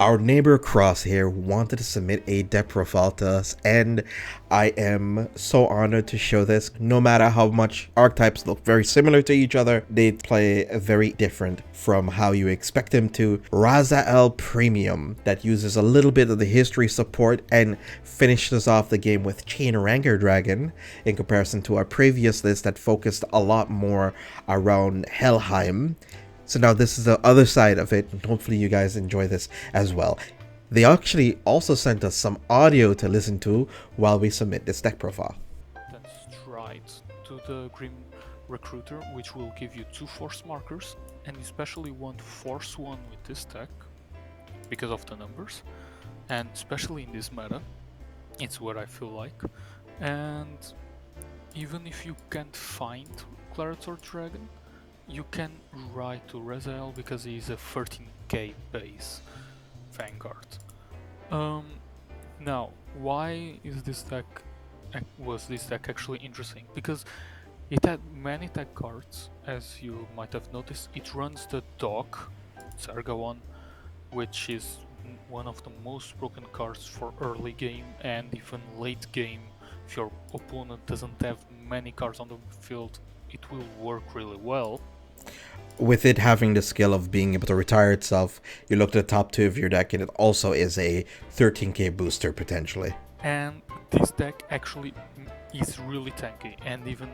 Our neighbor Crosshair wanted to submit a deck profile to us, and I am so honored to show this. No matter how much archetypes look very similar to each other, they play very different from how you expect them to. Rezael Premium, that uses a little bit of the history support and finishes off the game with Chain Ranger Dragon, in comparison to our previous list that focused a lot more around Helheim. So now this is the other side of it, and hopefully you guys enjoy this as well. They actually also sent us some audio to listen to while we submit this deck profile. Then stride to the Grim Recruiter, which will give you 2 force markers, and especially want force 1 with this deck, because of the numbers, and especially in this meta, it's what I feel like. And even if you can't find Clarator Dragon, you can write to Rezael because he is a 13k base Vanguard. Now, why is this deck actually interesting? Because it had many tech cards, as you might have noticed. It runs the Dog, Sargawan, which is one of the most broken cards for early game and even late game. If your opponent doesn't have many cards on the field, it will work really well. With it having the skill of being able to retire itself, you look at the top 2 of your deck and it also is a 13k booster potentially. And this deck actually is really tanky, and even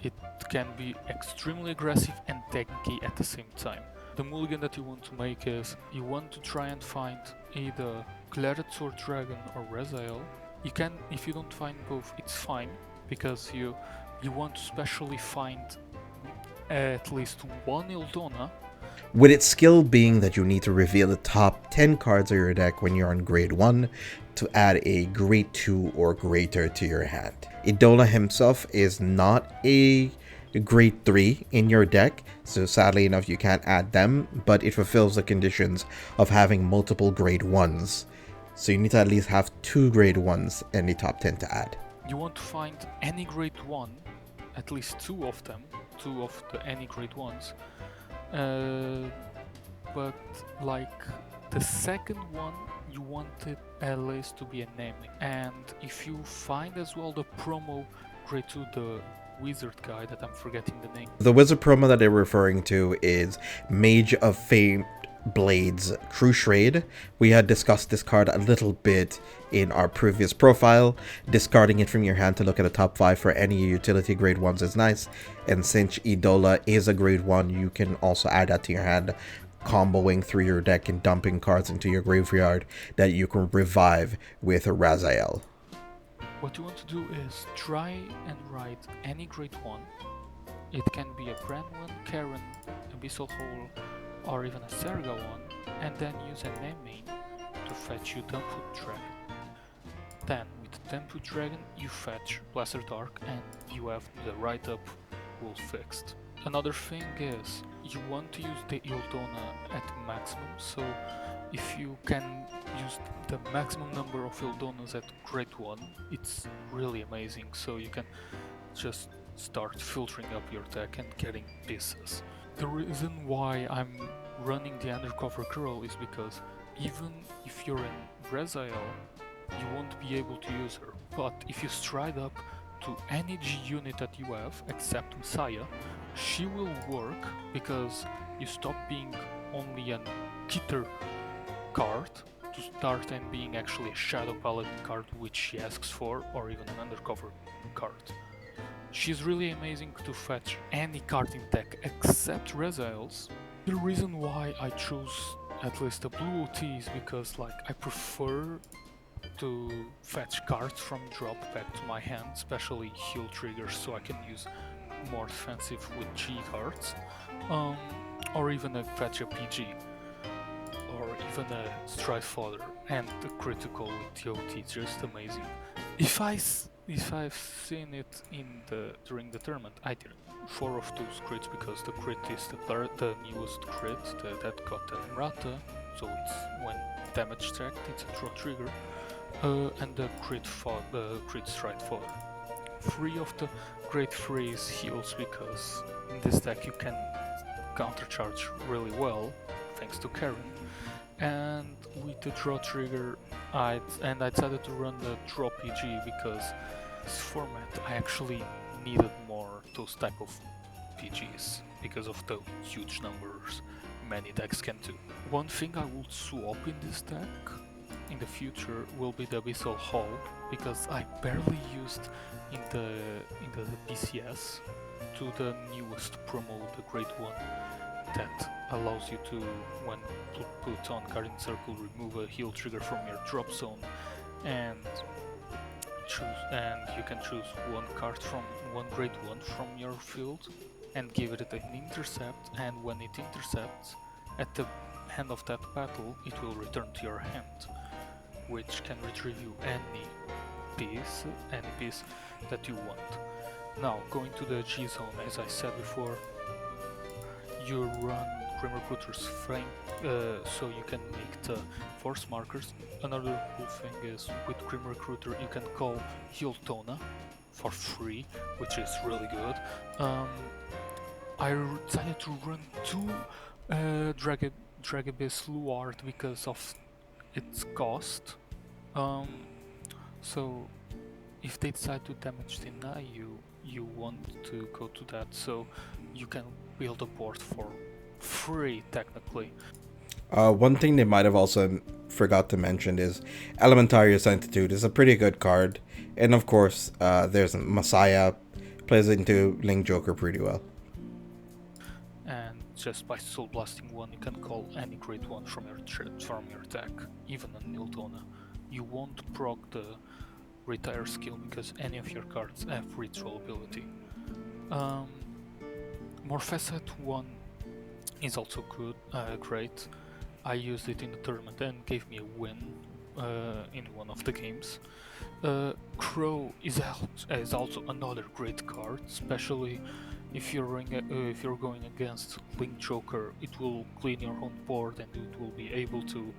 it can be extremely aggressive and tanky at the same time. The mulligan that you want to make is you want to try and find either Clarator Dragon or Rezael. You can, if you don't find both, it's fine, because you want to specially find at least one Ildona. With its skill being that you need to reveal the top 10 cards of your deck when you're on grade 1 to add a grade 2 or greater to your hand. Ildona himself is not a grade 3 in your deck, so sadly enough you can't add them, but it fulfills the conditions of having multiple grade 1s. So you need to at least have 2 grade 1s in the top 10 to add. You want to find any grade 1, at least 2 of them, 2 of the any grade 1s, but like the second one you wanted at least to be a naming. And if you find as well the promo grade 2, the wizard guy that I'm forgetting the name. The wizard promo that they're referring to is Mage of Famed Blades Cruciade. We had discussed this card a little bit in our previous profile. Discarding it from your hand to look at the top 5 for any utility grade 1s is nice, and since Idola is a grade 1, you can also add that to your hand, comboing through your deck and dumping cards into your graveyard that you can revive with Rezael. What you want to do is try and write any grade 1. It can be a Branwen, Karen, Abyssal Hole, or even a Serga one, and then use a name main to fetch you Dumpwood Dragon. Then with Dumpwood Dragon you fetch Blaster Dark and you have the write-up wool fixed. Another thing is you want to use the Ildona at maximum, so if you can use the maximum number of Ildonas at grade 1, it's really amazing, so you can just start filtering up your deck and getting pieces. The reason why I'm running the Undercover Girl is because even if you're in Rezael, you won't be able to use her. But if you stride up to any G unit that you have, except Messiah, she will work because you stop being only an Kitter card to start and being actually a Shadow Paladin card which she asks for, or even an Undercover card. She's really amazing to fetch any card in deck except Rezael's. The reason why I chose at least the blue OT is because like I prefer to fetch cards from drop back to my hand, especially heal triggers, so I can use more defensive with G cards, or even fetch a PG, or even a Strike Fodder, and the critical with the OT, just amazing. If I've seen it during the tournament, I didn't. 4 of those crits because the crit is the newest crit that got an errata, so it's when damage checked, it's a draw trigger, and the crit strike fodder. 3 of the grade 3 is heals because in this deck you can countercharge really well thanks to Karen, And with the draw trigger, I decided to run the draw PG because this format I actually needed more those type of PGs because of the huge numbers many decks can do. One thing I would swap in this deck in the future will be the Abyssal Hall, because I barely used in the BCS to the newest promo, the Great One, that allows you to, when put on Guardian Circle, remove a heal trigger from your drop zone, and you can choose one card from one Great One from your field and give it an intercept, and when it intercepts, at the end of that battle, it will return to your hand, which can retrieve you any piece that you want. Now, going to the G zone, as I said before, you run Grim Recruiter's Frame, so you can make the force markers. Another cool thing is with Grim Recruiter you can call Hiltona for free, which is really good. I decided to run two Dragabyss Luard because of its cost. So if they decide to damage deny you, you want to go to that, so you can build a board for free technically. One thing they might have also forgot to mention is Elementarius Entitude is a pretty good card, and of course there's Messiah, plays into Link Joker pretty well. And just by Soul Blasting one, you can call any Great One from your deck, even a Niltona. You won't proc the retire skill because any of your cards have retroll ability. Morpheset 1 is also good, great. I used it in the tournament and gave me a win in one of the games. Crow is also another great card, especially if you're going against Link Joker. It will clean your own board and it will be able to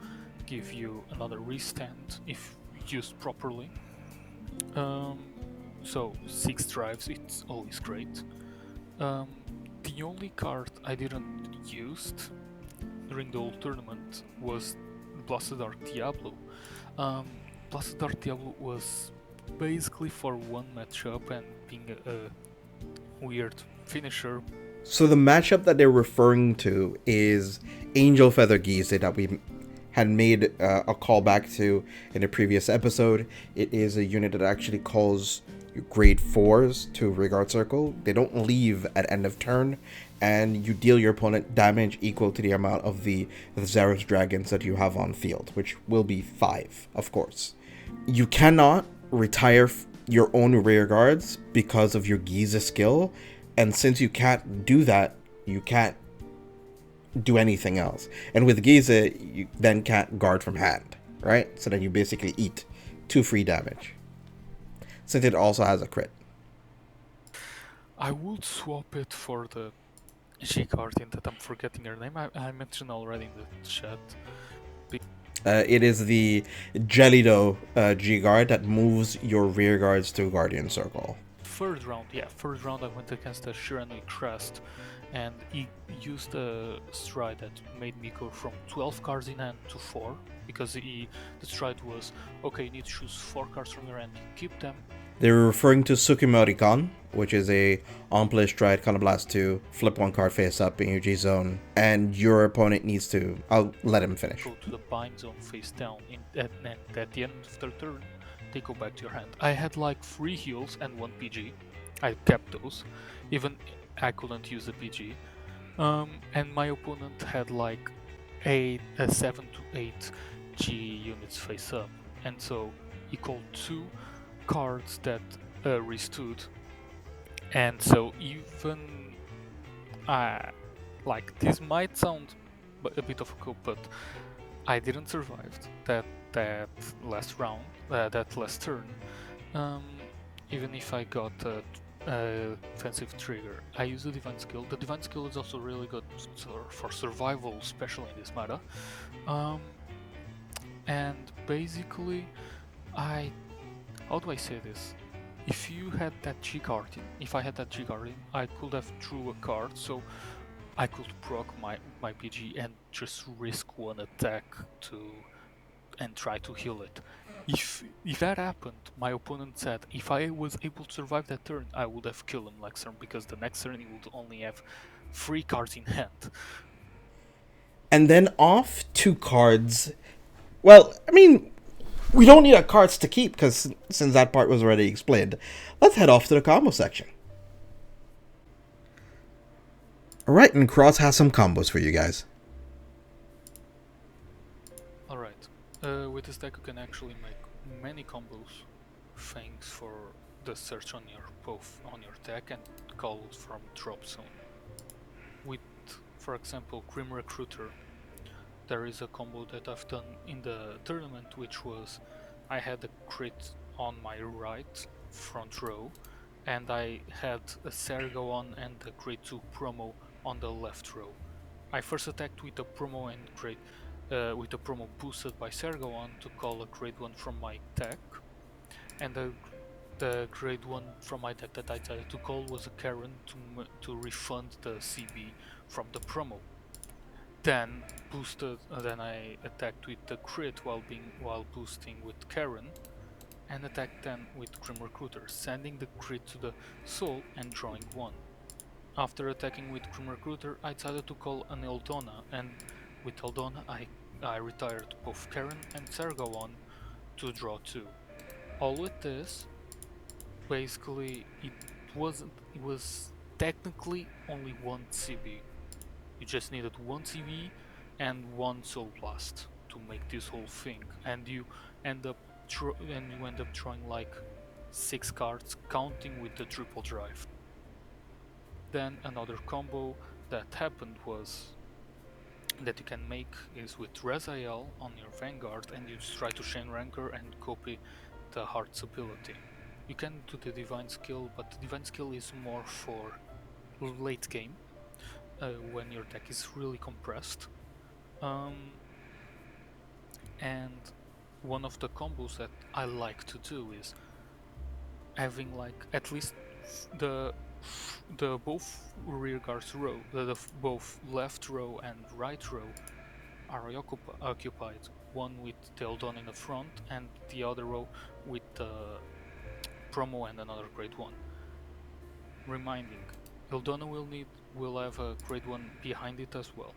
give you another restand if used properly. So 6 drives, it's always great. The only card I didn't use during the whole tournament was Blasted Dark Diablo. Blasted Dark Diablo was basically for one matchup and being a weird finisher. So the matchup that they're referring to is Angel Feather Gize that we had made a callback to in a previous episode. It is a unit that actually calls grade 4s to Rearguard Circle. They don't leave at end of turn, and you deal your opponent damage equal to the amount of the Xerath Dragons that you have on field, which will be 5, of course. You cannot retire your own Rearguards because of your Gize skill, and since you can't do that, you can't do anything else. And with Gize, you then can't guard from hand, right? So then you basically eat 2 free damage, since it also has a crit. I would swap it for the G card in that I'm forgetting her name. I mentioned already in the chat. It is the Gelido G guard that moves your rear guards to Guardian Circle. Third round I went against a Shiranui Crest, and he used a stride that made me go from 12 cards in hand to 4, because the stride was, okay, you need to choose 4 cards from your hand, keep them. They were referring to Tsukimori-kan, which is a on-play stride, Counterblast 2, flip 1 card face up in your G zone, and your opponent needs to, I'll let him finish. Go to the bind zone face down, and at the end of their turn, they go back to your hand. I had like 3 heals and 1 PG. I kept those, even I couldn't use the PG. And my opponent had like 7 to 8 G units face up, and so he called 2 cards that restood, and so even like this might sound a bit of a coup, but I didn't survive that last round, that last turn, even if I got a defensive trigger. I use the divine skill. The divine skill is also really good for survival, especially in this meta, and basically how do I say this? If you had that G card in, if I had that G card in, I could have drew a card, so I could proc my PG and just risk one attack and try to heal it. If that happened, my opponent said if I was able to survive that turn, I would have killed him next turn, because the next turn he would only have 3 cards in hand. And then off 2 cards. Well, I mean, we don't need our cards to keep, because since that part was already explained, let's head off to the combo section. Alright, and Cross has some combos for you guys. Alright, with this deck you can actually make many combos. Thanks for the search on your deck and call it from drop zone. With, for example, Grim Recruiter, there is a combo that I've done in the tournament, which was I had a crit on my right front row, and I had a Sergo on and a grade 2 promo on the left row. I first attacked with a promo and with a promo boosted by Sergo on to call a grade 1 from my deck, and the grade 1 from my deck that I decided to call was a Karen to refund the CB from the promo. Then I attacked with the crit while boosting with Karen, and attacked then with Grim Recruiter, sending the crit to the soul and drawing 1. After attacking with Grim Recruiter, I decided to call an Eldona, and with Eldona I retired both Karen and Sergo on to draw 2. All with this, basically it was technically only 1 CB. You just needed 1 CB and 1 Soul Blast to make this whole thing, and you end up drawing like 6 cards, counting with the triple drive. Then another combo that happened was that you can make is with Rezael on your Vanguard, and you just try to Chain Rancor and copy the Heart's ability. You can do the Divine Skill, but the Divine Skill is more for late game, when your deck is really compressed. And one of the combos that I like to do is having like at least the both rear guards row, both left row and right row are occupied. One with the Eldon in the front and the other row with the promo and another grade 1. Reminding, Eldona will have a grade 1 behind it as well.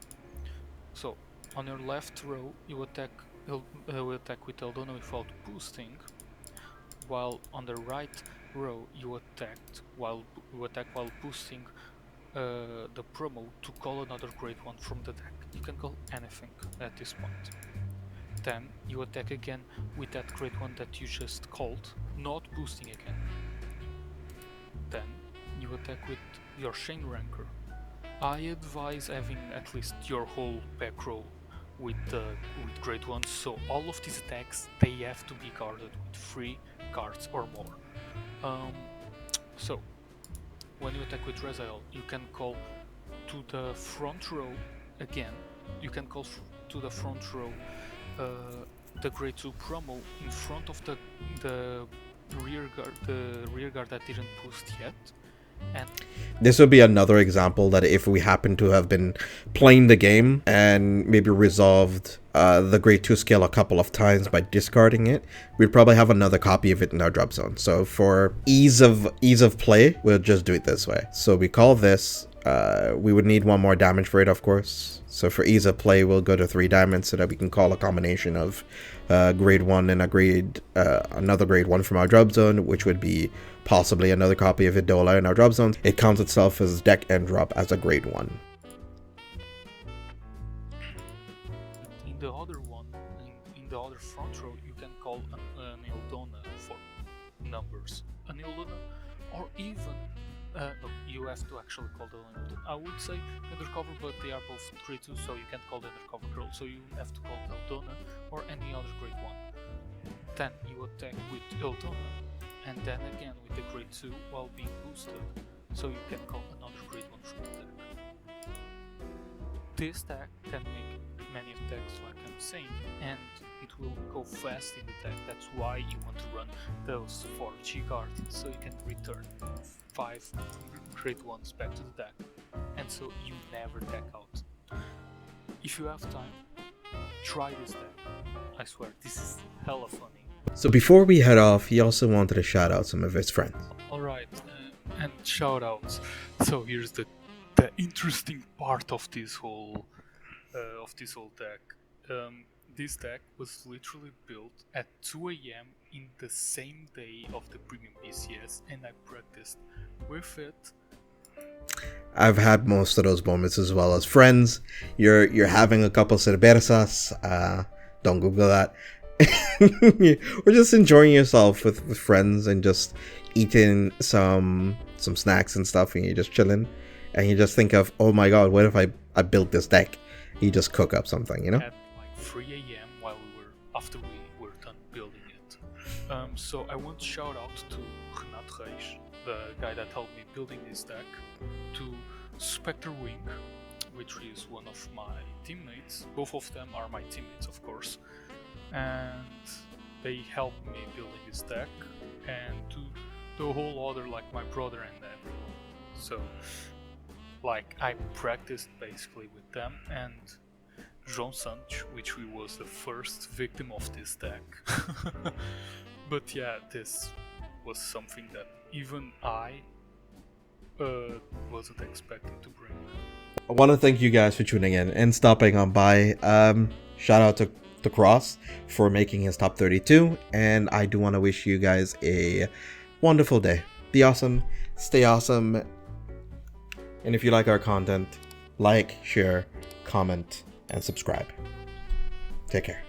So on your left row you attack with Eldona without boosting, while on the right row you attack while boosting the promo to call another grade 1 from the deck. You can call anything at this point. Then you attack again with that grade 1 that you just called, not boosting again. Then you attack with your Chain Rancor. I advise having at least your whole back row with grade 1, so all of these attacks, they have to be guarded with 3 cards or more. So when you attack with Rezael, you can call to the front row again. You can call to the front row the grade 2 promo in front of the rear guard that didn't boost yet. And this would be another example that if we happen to have been playing the game and maybe resolved the grade 2 skill a couple of times by discarding it, we'd probably have another copy of it in our drop zone. So for ease of play, we'll just do it this way. So we call this, we would need 1 more damage for it, of course. So for ease of play, we'll go to 3 diamonds so that we can call a combination of grade 1 and another grade 1 from our drop zone, which would be possibly another copy of Idola in our drop zone. It counts itself as deck and drop as a grade 1. In the other one, in the other front row, you can call an Eldona for numbers. An Eldona, or even no, you have to actually call the Eldona. I would say Undercover, but they are both grade 2, so you can't call the Undercover Girl. So you have to call the Eldona or any other grade 1. Then you attack with Eldona, and then again with the grade 2 while being boosted, so you can call another grade 1 from the deck. This deck can make many attacks like I'm saying, and it will go fast in the deck. That's why you want to run those 4 G cards, so you can return 5 grade 1s back to the deck, and so you never deck out. if you have time, try this deck. I swear, this is hella funny. So before we head off, he also wanted to shout out some of his friends. Alright, and shout outs. So here's the interesting part of this whole deck. This deck was literally built at 2 a.m. in the same day of the premium BCS, and I practiced with it. I've had most of those moments as well as friends. You're having a couple cervezas. Don't Google that. Or just enjoying yourself with friends and just eating some snacks and stuff, and you're just chilling, and you just think of, oh my god, what if I built this deck? You just cook up something, you know? At like 3 a.m. after we were done building it. So I want to shout out to Renato Reis, the guy that helped me building this deck, to Spectre Wing, which is one of my teammates. Both of them are my teammates, of course, and they helped me building this deck, and to the whole other, like my brother and everyone. So like I practiced basically with them, and João Santos, which was the first victim of this deck. But yeah, this was something that even I wasn't expecting to bring. I want to thank you guys for tuning in and stopping on by. Shout out to Cross for making his top 32, and I do want to wish you guys a wonderful day. Be awesome, stay awesome, and if you like our content, like, share, comment, and subscribe. Take care.